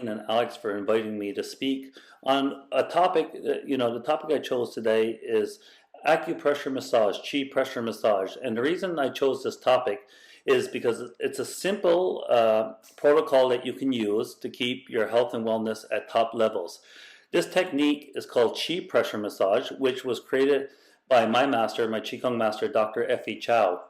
and Alex for inviting me to speak on a topic. The topic I chose today is acupressure massage, Qi pressure massage. And the reason I chose this topic is because it's a simple protocol that you can use to keep your health and wellness at top levels. This technique is called Qi pressure massage, which was created by my master, my Qi Gong master, Dr. Effie Chow.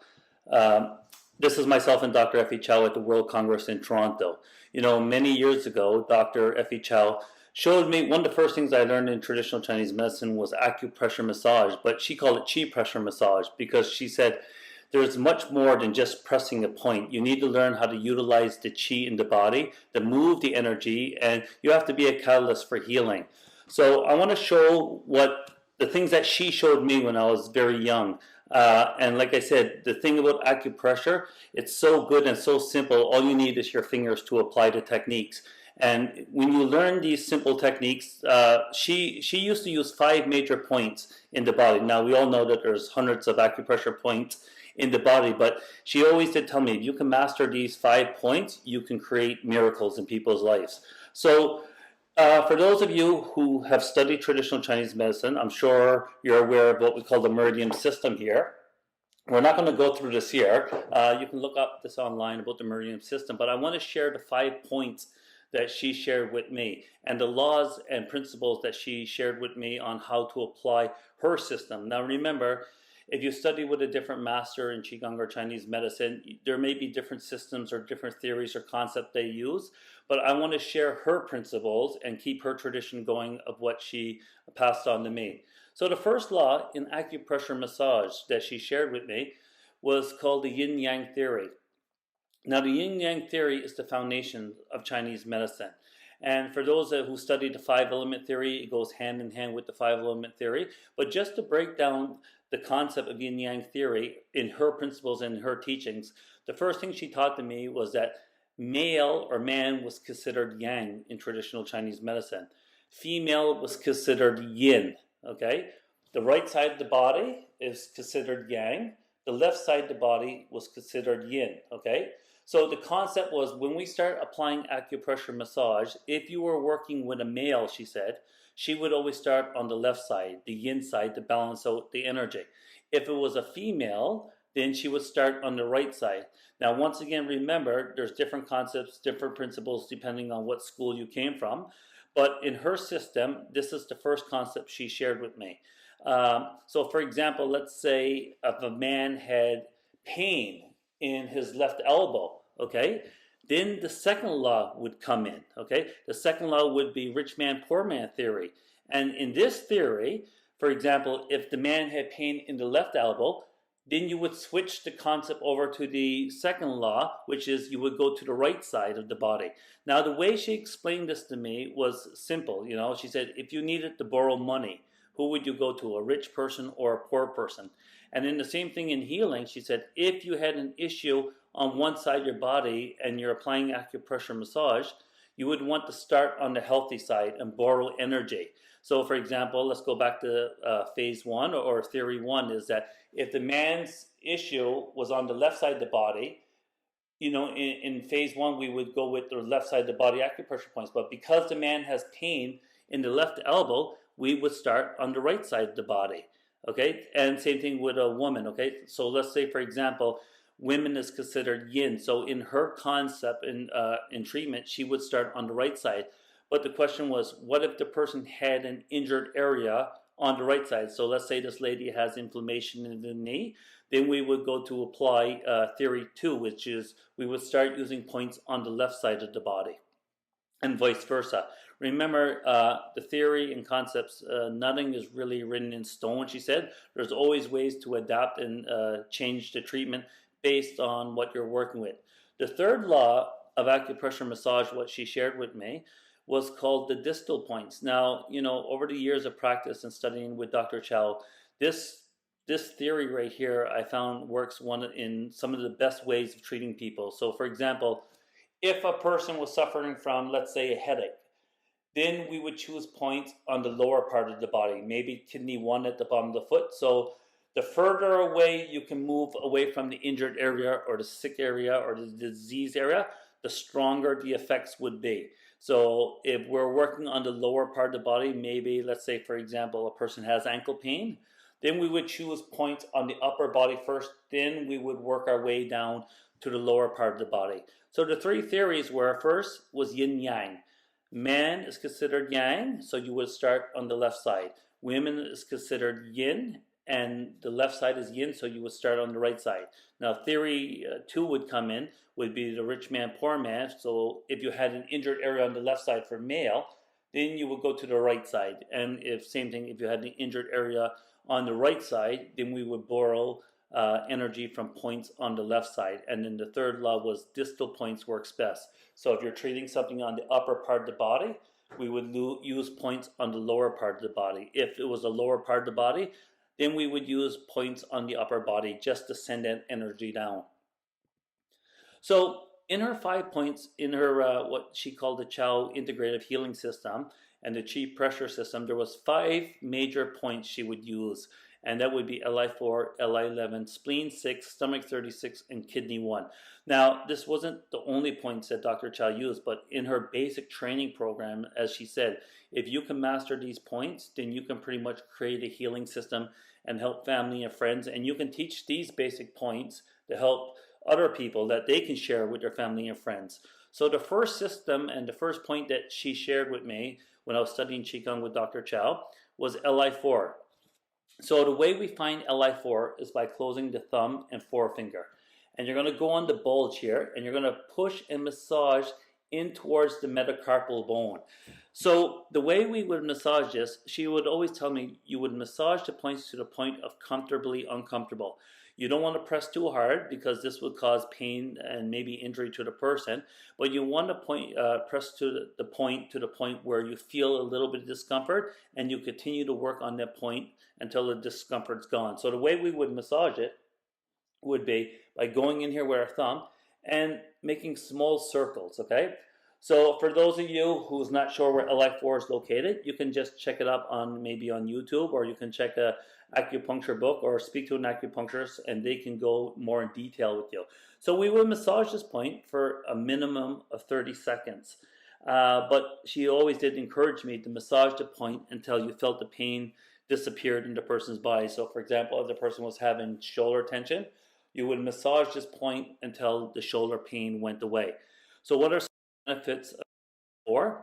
Um, this is myself and Dr. Effie Chow at the World Congress in Toronto. Many years ago, Dr. Effie Chow showed me one of the first things I learned in traditional Chinese medicine was acupressure massage, but she called it Qi pressure massage because she said there's much more than just pressing a point. You need to learn how to utilize the Qi in the body, to move the energy, and you have to be a catalyst for healing. So I want to show what the things that she showed me when I was very young. And like I said, the thing about acupressure, it's so good and so simple. All you need is your fingers to apply the techniques. And when you learn these simple techniques, she used to use 5 major points in the body. Now we all know that there's hundreds of acupressure points in the body, but she always did tell me, if you can master these 5 points, you can create miracles in people's lives. So for those of you who have studied traditional Chinese medicine, I'm sure you're aware of what we call the meridian system here. We're not going to go through this here. You can look up this online about the meridian system, but I want to share the 5 points that she shared with me and the laws and principles that she shared with me on how to apply her system. Now remember, if you study with a different master in Qigong or Chinese medicine, there may be different systems or different theories or concepts they use, but I want to share her principles and keep her tradition going of what she passed on to me. So the first law in acupressure massage that she shared with me was called the yin-yang theory. Now the yin-yang theory is the foundation of Chinese medicine. And for those who study the 5-element theory, it goes hand in hand with the 5-element theory. But just to break down the concept of yin-yang theory in her principles and her teachings, the first thing she taught to me was that male or man was considered yang in traditional Chinese medicine. Female was considered yin, okay? The right side of the body is considered yang. The left side of the body was considered yin, okay? So the concept was when we start applying acupressure massage, if you were working with a male, she said, she would always start on the left side, the yin side, to balance out the energy. If it was a female, then she would start on the right side. Now, once again, remember, there's different concepts, different principles, depending on what school you came from. But in her system, this is the first concept she shared with me. So for example, let's say if a man had pain in his left elbow, okay, then the second law would come in, okay? The second law would be rich man, poor man theory. And in this theory, for example, if the man had pain in the left elbow, then you would switch the concept over to the second law, which is you would go to the right side of the body. Now, the way she explained this to me was simple. She said, if you needed to borrow money, who would you go to, a rich person or a poor person? And then the same thing in healing, she said, if you had an issue on one side of your body and you're applying acupressure massage, you would want to start on the healthy side and borrow energy. So for example, let's go back to phase 1 or theory 1 is that if the man's issue was on the left side of the body, in phase 1, we would go with the left side of the body acupressure points. But because the man has pain in the left elbow, we would start on the right side of the body. Okay, and same thing with a woman. Okay, so let's say, for example, women is considered yin. So in her concept in treatment, she would start on the right side. But the question was, what if the person had an injured area on the right side? So let's say this lady has inflammation in the knee. Then we would go to apply theory 2, which is we would start using points on the left side of the body, and vice versa. Remember, the theory and concepts, nothing is really written in stone, she said. There's always ways to adapt and change the treatment based on what you're working with. The third law of acupressure massage, what she shared with me, was called the distal points. Now, over the years of practice and studying with Dr. Chow, this theory right here I found works in some of the best ways of treating people. So for example, if a person was suffering from, let's say, a headache, then we would choose points on the lower part of the body, maybe kidney 1 at the bottom of the foot. So the further away you can move away from the injured area or the sick area or the disease area, the stronger the effects would be. So if we're working on the lower part of the body, maybe let's say for example a person has ankle pain, then we would choose points on the upper body first, then we would work our way down to the lower part of the body. So the three theories were, first was yin yang. Man is considered yang, so you would start on the left side. Women is considered yin, and the left side is yin, so you would start on the right side. Now theory 2 would come in, would be the rich man, poor man. So if you had an injured area on the left side for male, then you would go to the right side. And if same thing, if you had an injured area on the right side, then we would borrow energy from points on the left side. And then the third law was distal points works best. So if you're treating something on the upper part of the body, we would use points on the lower part of the body. If it was the lower part of the body, then we would use points on the upper body just to send that energy down. So in her 5 points, in her what she called the Chow Integrative Healing System and the Qi Pressure System, there was 5 major points she would use. And that would be LI4, LI11, spleen 6, stomach 36, and kidney 1. Now, this wasn't the only points that Dr. Chow used, but in her basic training program, as she said, if you can master these points, then you can pretty much create a healing system and help family and friends. And you can teach these basic points to help other people that they can share with their family and friends. So the first system and the first point that she shared with me when I was studying Qigong with Dr. Chow was LI4. So the way we find LI4 is by closing the thumb and forefinger. And you're going to go on the bulge here, and you're going to push and massage in towards the metacarpal bone. So the way we would massage this, she would always tell me, you would massage the points to the point of comfortably uncomfortable. You don't want to press too hard because this would cause pain and maybe injury to the person, but you want to press to the point where you feel a little bit of discomfort, and you continue to work on that point until the discomfort's gone. So the way we would massage it would be by going in here with our thumb and making small circles, okay? So for those of you who's not sure where LI4 is located, you can just check it up on maybe on YouTube, or you can check a acupuncture book or speak to an acupuncturist and they can go more in detail with you. So we would massage this point for a minimum of 30 seconds. But she always did encourage me to massage the point until you felt the pain disappeared in the person's body. So for example, if the person was having shoulder tension, you would massage this point until the shoulder pain went away. So what are some benefits of LI4?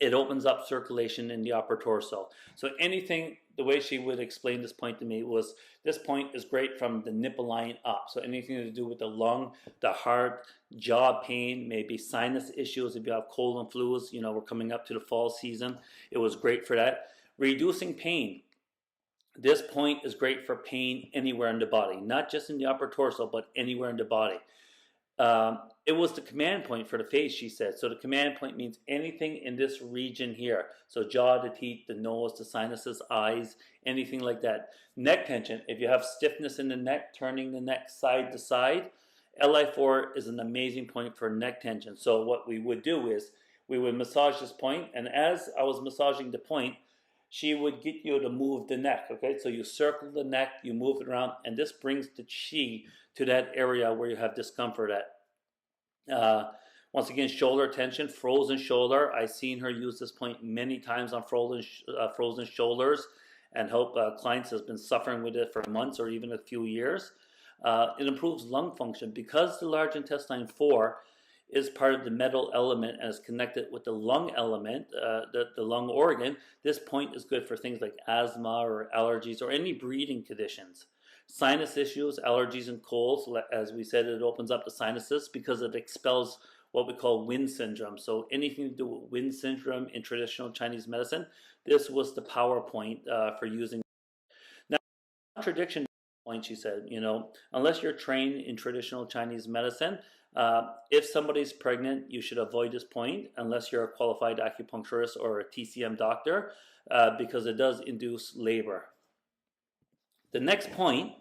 It opens up circulation in the upper torso. So anything, the way she would explain this point to me was, this point is great from the nipple line up. So anything to do with the lung, the heart, jaw pain, maybe sinus issues, if you have cold and flus, you know, we're coming up to the fall season. It was great for that. Reducing pain. This point is great for pain anywhere in the body, not just in the upper torso, but anywhere in the body. It was the command point for the face, she said. So the command point means anything in this region here. So jaw, the teeth, the nose, the sinuses, eyes, anything like that. Neck tension. If you have stiffness in the neck, turning the neck side to side, LI4 is an amazing point for neck tension. So what we would do is we would massage this point, and as I was massaging the point, she would get you to move the neck, okay? So you circle the neck, you move it around, and this brings the Qi to that area where you have discomfort at. Once again, shoulder tension, frozen shoulder. I've seen her use this point many times on frozen shoulders and help clients has been suffering with it for months or even a few years. It improves lung function because the large intestine 4 is part of the metal element and is connected with the lung element, the lung organ. This point is good for things like asthma or allergies or any breathing conditions. Sinus issues, allergies, and colds, as we said, it opens up the sinuses because it expels what we call wind syndrome. So anything to do with wind syndrome in traditional Chinese medicine, this was the power point for using. Now, contradiction point, she said, you know, unless you're trained in traditional Chinese medicine, if somebody's pregnant, you should avoid this point unless you're a qualified acupuncturist or a TCM doctor because it does induce labor. The next point,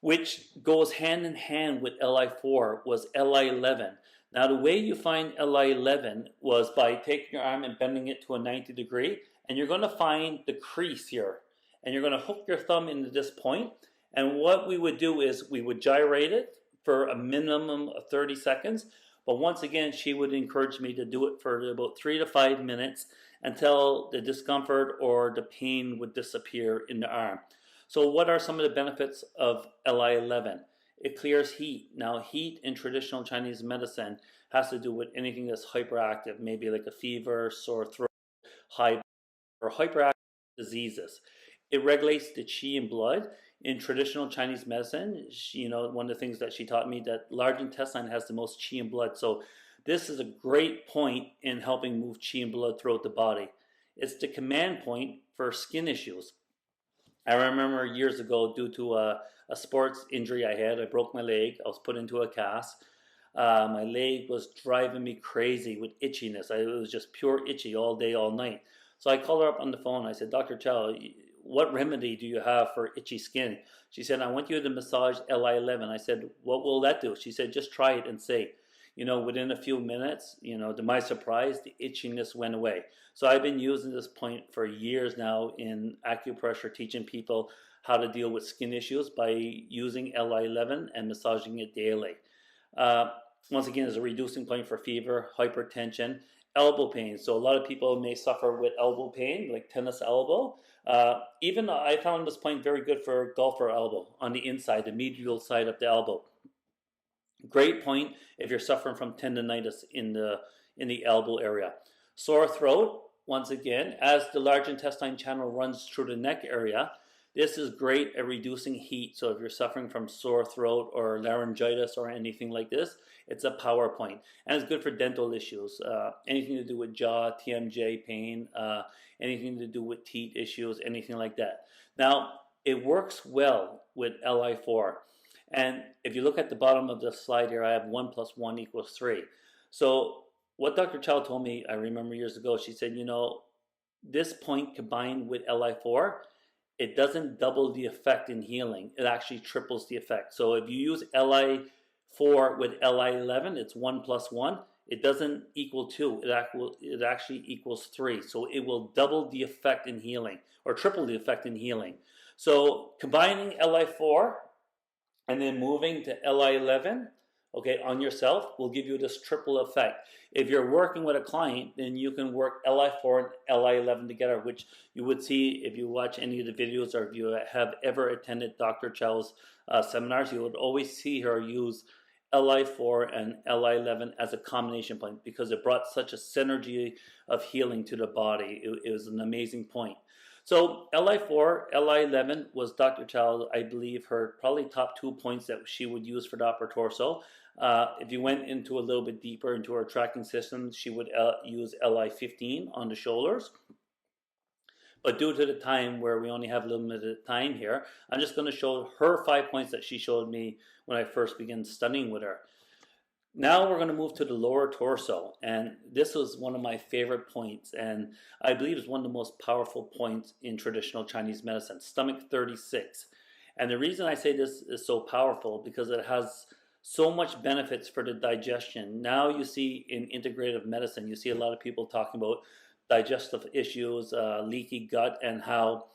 which goes hand in hand with LI4, was LI11. Now, the way you find LI11 was by taking your arm and bending it to a 90 degree, and you're going to find the crease here. And you're going to hook your thumb into this point, and what we would do is we would gyrate it for a minimum of 30 seconds, But once again, she would encourage me to do it for about 3 to 5 minutes until the discomfort or the pain would disappear in the arm. So what are some of the benefits of Li11? It clears heat. Now, heat in traditional Chinese medicine has to do with anything that's hyperactive, maybe like a fever, sore throat, high or hyperactive diseases. It regulates the qi in blood. In traditional Chinese medicine, one of the things that she taught me, that large intestine has the most qi in blood. So this is a great point in helping move qi and blood throughout the body. It's the command point for skin issues. I remember years ago, due to a sports injury I had, I broke my leg. I was put into a cast. My leg was driving me crazy with itchiness. It was just pure itchy all day, all night. So I called her up on the phone. I said, Dr. Chow, what remedy do you have for itchy skin? She said, I want you to massage Li11. I said, what will that do? She said, just try it and see. Within a few minutes, to my surprise, the itchiness went away. So I've been using this point for years now in acupressure, teaching people how to deal with skin issues by using Li11 and massaging it daily. Once again, it's a reducing point for fever, hypertension, elbow pain. So a lot of people may suffer with elbow pain, like tennis elbow. Even I found this point very good for golfer elbow on the inside, the medial side of the elbow. Great point if you're suffering from tendonitis in the elbow area. Sore throat, once again, as the large intestine channel runs through the neck area, this is great at reducing heat. So if you're suffering from sore throat or laryngitis or anything like this, it's a power point. And it's good for dental issues, anything to do with jaw, TMJ pain, anything to do with teeth issues, anything like that. Now, it works well with Li4. And if you look at the bottom of the slide here, I have 1 + 1 = 3. So what Dr. Chow told me, I remember years ago, she said, this point combined with Li4, it doesn't double the effect in healing. It actually triples the effect. So if you use Li4 with Li11, it's 1 + 1. It doesn't equal 2. It actually equals 3. So it will double the effect in healing, or triple the effect in healing. So combining Li4 and then moving to Li11, okay, on yourself will give you this triple effect. If you're working with a client, then you can work Li4 and Li11 together, which you would see if you watch any of the videos, or if you have ever attended Dr. Chow's seminars, you would always see her use Li4 and Li11 as a combination point, because it brought such a synergy of healing to the body. It was an amazing point. So Li4, Li11 was Dr. Chow, I believe, her probably top 2 points that she would use for the upper torso. If you went into a little bit deeper into her tracking system, she would use Li15 on the shoulders. But due to the time where we only have limited time here, I'm just going to show her 5 points that she showed me when I first began studying with her. Now we're going to move to the lower torso, and this was one of my favorite points, and I believe it's one of the most powerful points in traditional Chinese medicine, stomach 36. And the reason I say this is so powerful, because it has so much benefits for the digestion. Now you see in integrative medicine, you see a lot of people talking about digestive issues, leaky gut, and how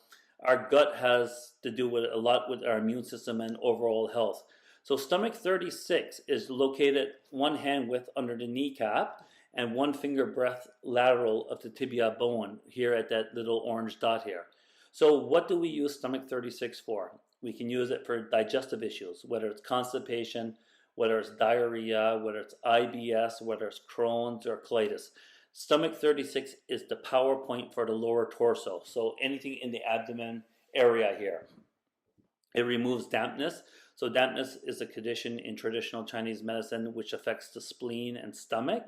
our gut has to do with a lot with our immune system and overall health. So stomach 36 is located one hand width under the kneecap and 1 finger breadth lateral of the tibia bone here at that little orange dot here. So what do we use stomach 36 for? We can use it for digestive issues, whether it's constipation, whether it's diarrhea, whether it's IBS, whether it's Crohn's or colitis. Stomach 36 is the power point for the lower torso. So anything in the abdomen area here. It removes dampness. So dampness is a condition in traditional Chinese medicine which affects the spleen and stomach.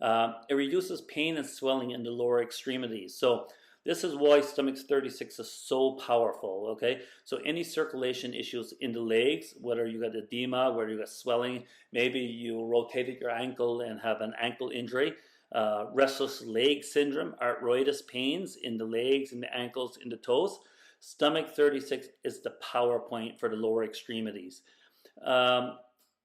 It reduces pain and swelling in the lower extremities. So this is why stomach 36 is so powerful, okay? So any circulation issues in the legs, whether you got edema, whether you got swelling, maybe you rotated your ankle and have an ankle injury, restless leg syndrome, arthritis pains in the legs, in the ankles, in the toes, stomach 36 is the power point for the lower extremities. The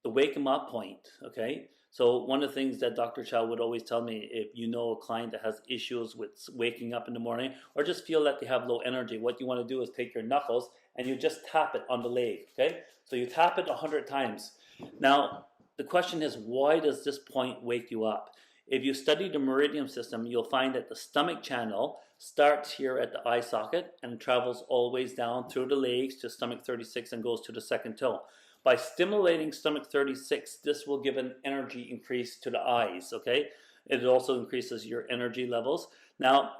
wake them up point, okay? So one of the things that Dr. Chow would always tell me, if you know a client that has issues with waking up in the morning or just feel that they have low energy, what you want to do is take your knuckles and you just tap it on the leg, okay? So you tap it 100 times. Now, the question is, why does this point wake you up? If you study the meridian system, you'll find that the stomach channel starts here at the eye socket and travels always down through the legs to stomach 36 and goes to the second toe. By stimulating stomach 36, this will give an energy increase to the eyes, okay? It also increases your energy levels. Now,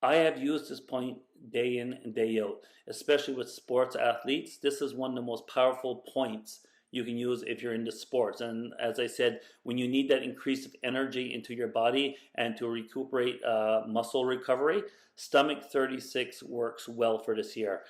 I have used this point day in and day out, especially with sports athletes. This is one of the most powerful points you can use if you're into sports. And as I said, when you need that increase of energy into your body and to recuperate muscle recovery, stomach 36 works well for this here.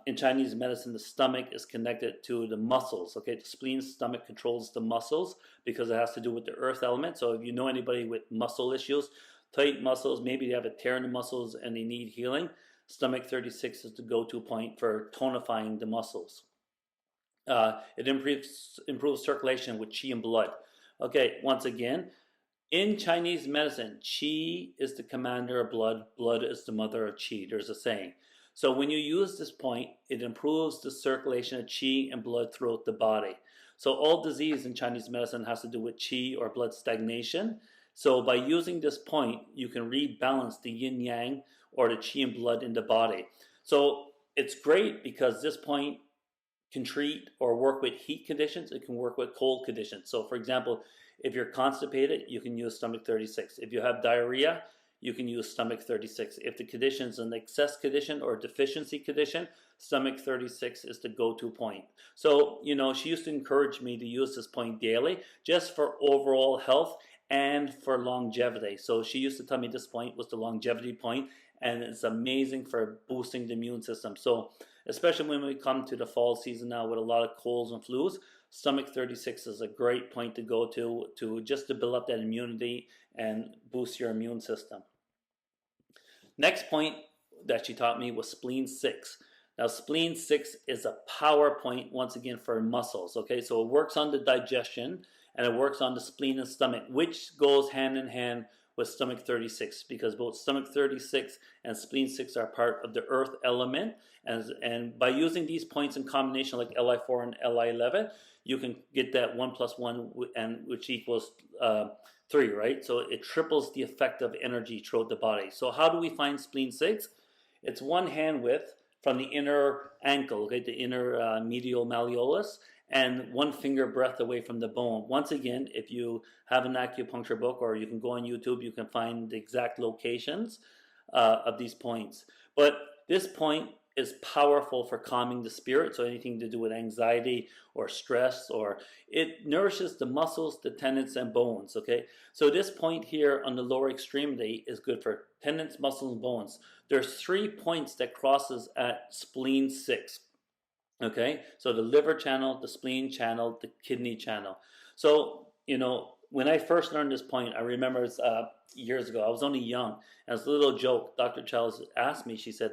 In Chinese medicine, the stomach is connected to the muscles. Okay, the spleen stomach controls the muscles because it has to do with the earth element. So if you know anybody with muscle issues, tight muscles, maybe they have a tear in the muscles and they need healing, stomach 36 is the go-to point for tonifying the muscles. It improves circulation with qi and blood. Okay, once again, in Chinese medicine, qi is the commander of blood, blood is the mother of qi. There's a saying. So when you use this point, it improves the circulation of qi and blood throughout the body. So all disease in Chinese medicine has to do with qi or blood stagnation. So by using this point, you can rebalance the yin yang or the qi and blood in the body. So it's great because this point can treat or work with heat conditions. It can work with cold conditions. So for example, if you're constipated, you can use stomach 36. If you have diarrhea, you can use stomach 36. If the condition is an excess condition or deficiency condition, stomach 36 is the go-to point. So, you know, she used to encourage me to use this point daily just for overall health and for longevity. So she used to tell me this point was the longevity point, and it's amazing for boosting the immune system. So especially when we come to the fall season now with a lot of colds and flus, stomach 36 is a great point to go to just to build up that immunity and boost your immune system. Next point that she taught me was spleen 6. Now spleen 6 is a power point once again for muscles, okay? So it works on the digestion and it works on the spleen and stomach, which goes hand in hand with stomach 36 because both stomach 36 and spleen 6 are part of the earth element, and by using these points in combination like Li4 and Li11, you can get that 1 + 1 and which equals 3, right? So it triples the effect of energy throughout the body. So how do we find spleen 6? It's one hand width from the inner ankle, okay, the inner medial malleolus, and 1 finger breadth away from the bone. Once again, if you have an acupuncture book or you can go on YouTube, you can find the exact locations of these points. But this point is powerful for calming the spirit, so anything to do with anxiety or stress, or it nourishes the muscles, the tendons, and bones, okay? So this point here on the lower extremity is good for tendons, muscles, and bones. There's 3 points that crosses at spleen 6. Okay, so the liver channel, the spleen channel, the kidney channel. So, you know, when I first learned this point, I remember years ago, I was only young, and as a little joke, Dr. Chow asked me, she said,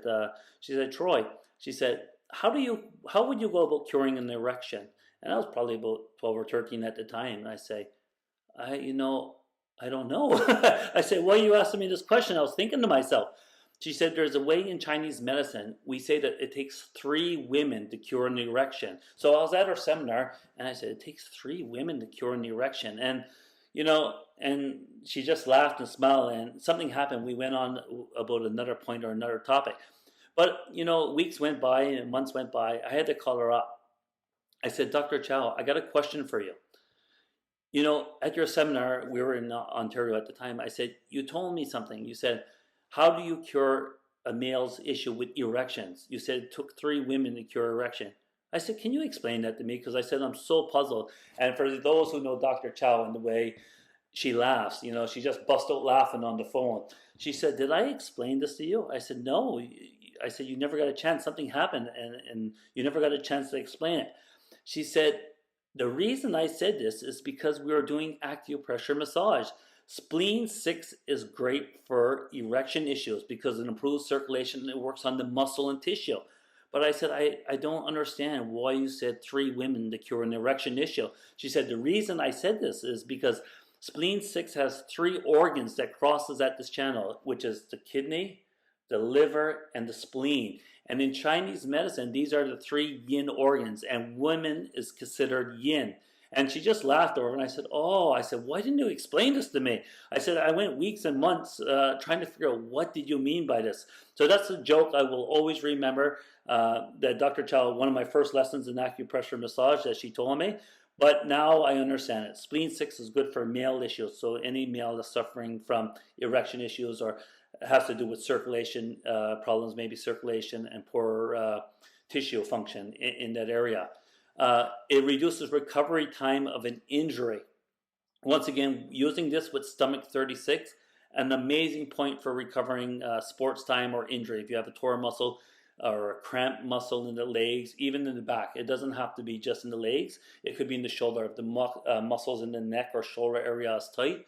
Troy, she said, how would you go about curing an erection? And I was probably about 12 or 13 at the time, and I say, I don't know. I said, why are you asking me this question? I was thinking to myself. She said, there's a way in Chinese medicine, we say that it takes 3 women to cure an erection. So I was at her seminar, and I said, it takes 3 women to cure an erection. And, you know, and she just laughed and smiled, and something happened. We went on about another point or another topic. But, you know, weeks went by and months went by. I had to call her up. I said, Dr. Chow, I got a question for you. You know, at your seminar, we were in Ontario at the time, I said, you told me something. You said, how do you cure a male's issue with erections? You said it took 3 women to cure erection. I said, can you explain that to me? Because I said, I'm so puzzled. And for those who know Dr. Chow and the way she laughs, you know, she just bust out laughing on the phone. She said, did I explain this to you? I said, no. I said, you never got a chance. Something happened and you never got a chance to explain it. She said, the reason I said this is because we were doing acupressure massage. Spleen 6 is great for erection issues because it improves circulation and it works on the muscle and tissue. But I said, I don't understand why you said 3 women to cure an erection issue. She said, the reason I said this is because spleen 6 has 3 organs that crosses at this channel, which is the kidney, the liver, and the spleen. And in Chinese medicine, these are the 3 yin organs, and women is considered yin. And she just laughed over it, and I said, oh, I said, why didn't you explain this to me? I said, I went weeks and months trying to figure out what did you mean by this. So that's a joke I will always remember, that Dr. Chow, one of my first lessons in acupressure massage that she told me. But now I understand it. Spleen 6 is good for male issues. So any male that's suffering from erection issues or has to do with circulation problems, maybe circulation and poor tissue function in that area. It reduces recovery time of an injury. Once again, using this with stomach 36, an amazing point for recovering sports time or injury. If you have a torn muscle or a cramped muscle in the legs, even in the back, it doesn't have to be just in the legs. It could be in the shoulder. If the muscles in the neck or shoulder area is tight,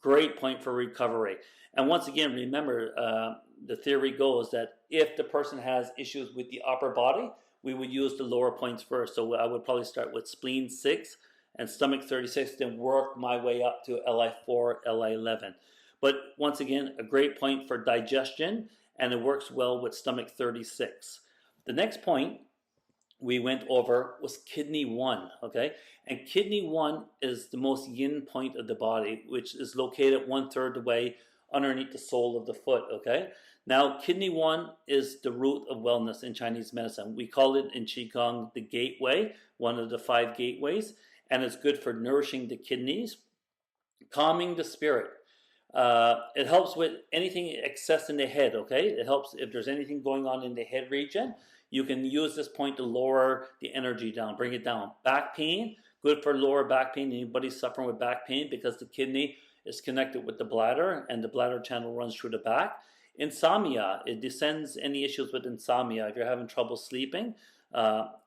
great point for recovery. And once again, remember, the theory goes that if the person has issues with the upper body, we would use the lower points first. So I would probably start with spleen 6 and stomach 36, then work my way up to LI4, LI11. But once again, a great point for digestion, and it works well with stomach 36. The next point we went over was kidney 1, okay? And kidney 1 is the most yin point of the body, which is located 1/3 the way underneath the sole of the foot, okay? Now, kidney 1 is the root of wellness in Chinese medicine. We call it in Qi Gong the gateway, one of the 5 gateways, and it's good for nourishing the kidneys, calming the spirit. It helps with anything excess in the head, okay? It helps if there's anything going on in the head region. You can use this point to lower the energy down, bring it down. Back pain, good for lower back pain. Anybody suffering with back pain, because the kidney is connected with the bladder and the bladder channel runs through the back. Insomnia, it descends any issues with insomnia. If you're having trouble sleeping,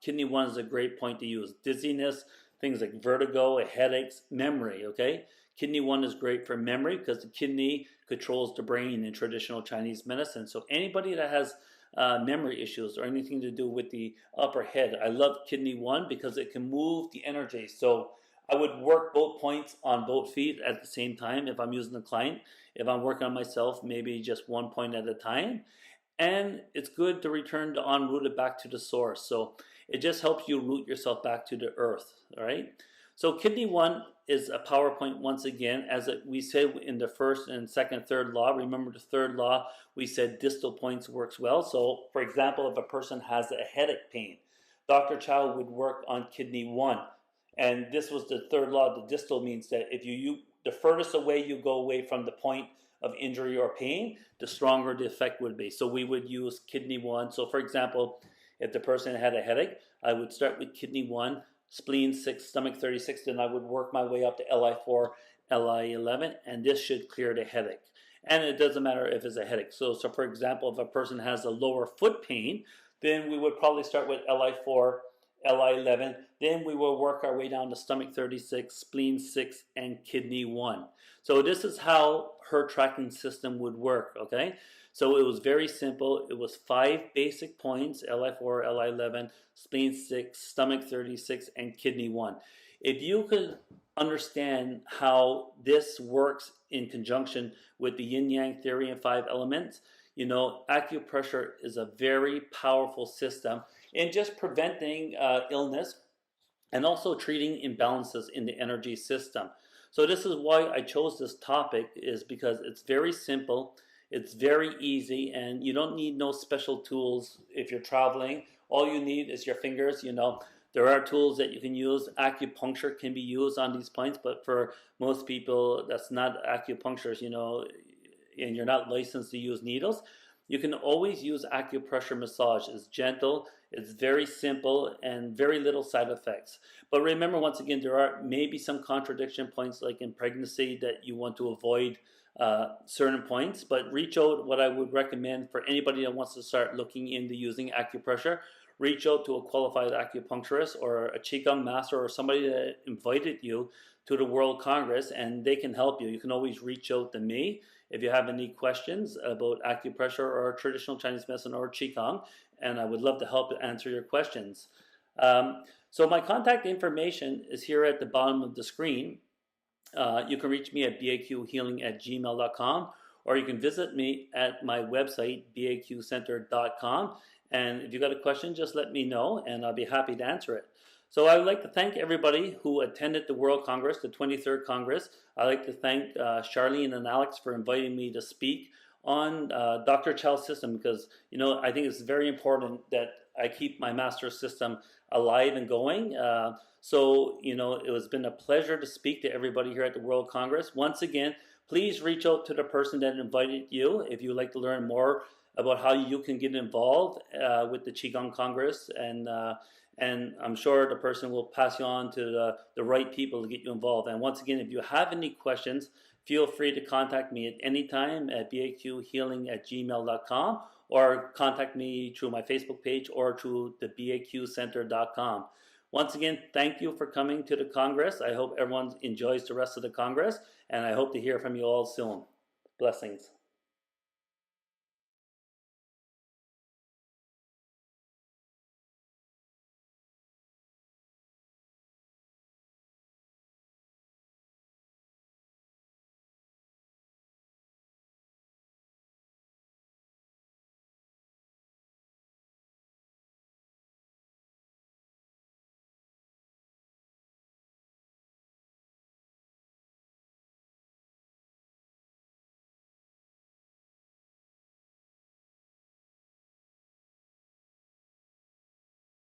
kidney 1 is a great point to use. Dizziness, things like vertigo, headaches, memory, okay? Kidney 1 is great for memory because the kidney controls the brain in traditional Chinese medicine. So anybody that has memory issues or anything to do with the upper head, I love kidney 1 because it can move the energy. So I would work both points on both feet at the same time if I'm using the client. If I'm working on myself, maybe just one point at a time. And it's good to return the unrooted back to the source. So it just helps you root yourself back to the earth, all right? So kidney 1 is a power point once again, as we said in the first and second, third law. Remember the third law, we said distal points works well. So for example, if a person has a headache pain, Dr. Chow would work on kidney 1. And this was the third law. The distal means that if the furthest away you go away from the point of injury or pain, the stronger the effect would be. So we would use kidney 1. So for example, if the person had a headache, I would start with kidney 1, spleen 6, stomach 36, then I would work my way up to LI4, LI11, and this should clear the headache. And it doesn't matter if it's a headache. So for example, if a person has a lower foot pain, then we would probably start with LI4, LI11, then we will work our way down to stomach 36, spleen 6, and kidney 1. So this is how her tracking system would work, okay? So it was very simple. It was 5 basic points, LI4, LI11, spleen 6, stomach 36, and kidney 1. If you could understand how this works in conjunction with the yin-yang theory and 5 elements, you know, acupressure is a very powerful system in just preventing illness and also treating imbalances in the energy system. So this is why I chose this topic, is because it's very simple, it's very easy, and you don't need no special tools if you're traveling. All you need is your fingers. You know, there are tools that you can use. Acupuncture can be used on these points, but for most people that's not acupuncturists, you know, and you're not licensed to use needles, you can always use acupressure massage. It's gentle, it's very simple, and very little side effects. But remember, once again, there are maybe some contradiction points, like in pregnancy, that you want to avoid certain points. But reach out. What I would recommend for anybody that wants to start looking into using acupressure, reach out to a qualified acupuncturist or a Qi Gong master or somebody that invited you to the World Congress, and they can help you. You can always reach out to me if you have any questions about acupressure or traditional Chinese medicine or Qigong, and I would love to help answer your questions. So my contact information is here at the bottom of the screen. You can reach me at baqhealing@gmail.com, or you can visit me at my website, baqcenter.com. And if you got a question, just let me know, and I'll be happy to answer it. So I would like to thank everybody who attended the World Congress, the 23rd Congress. I'd like to thank Charlene and Alex for inviting me to speak on Dr. Chow's system, because I think it's very important that I keep my master system alive and going. So it has been a pleasure to speak to everybody here at the World Congress. Once again, please reach out to the person that invited you if you would like to learn more about how you can get involved with the Qi Gong Congress, and I'm sure the person will pass you on to the right people to get you involved. And once again, if you have any questions, feel free to contact me at any time at baqhealing@gmail.com, or contact me through my Facebook page or through the baqcenter.com. Once again, thank you for coming to the Congress. I hope everyone enjoys the rest of the Congress, and I hope to hear from you all soon. Blessings.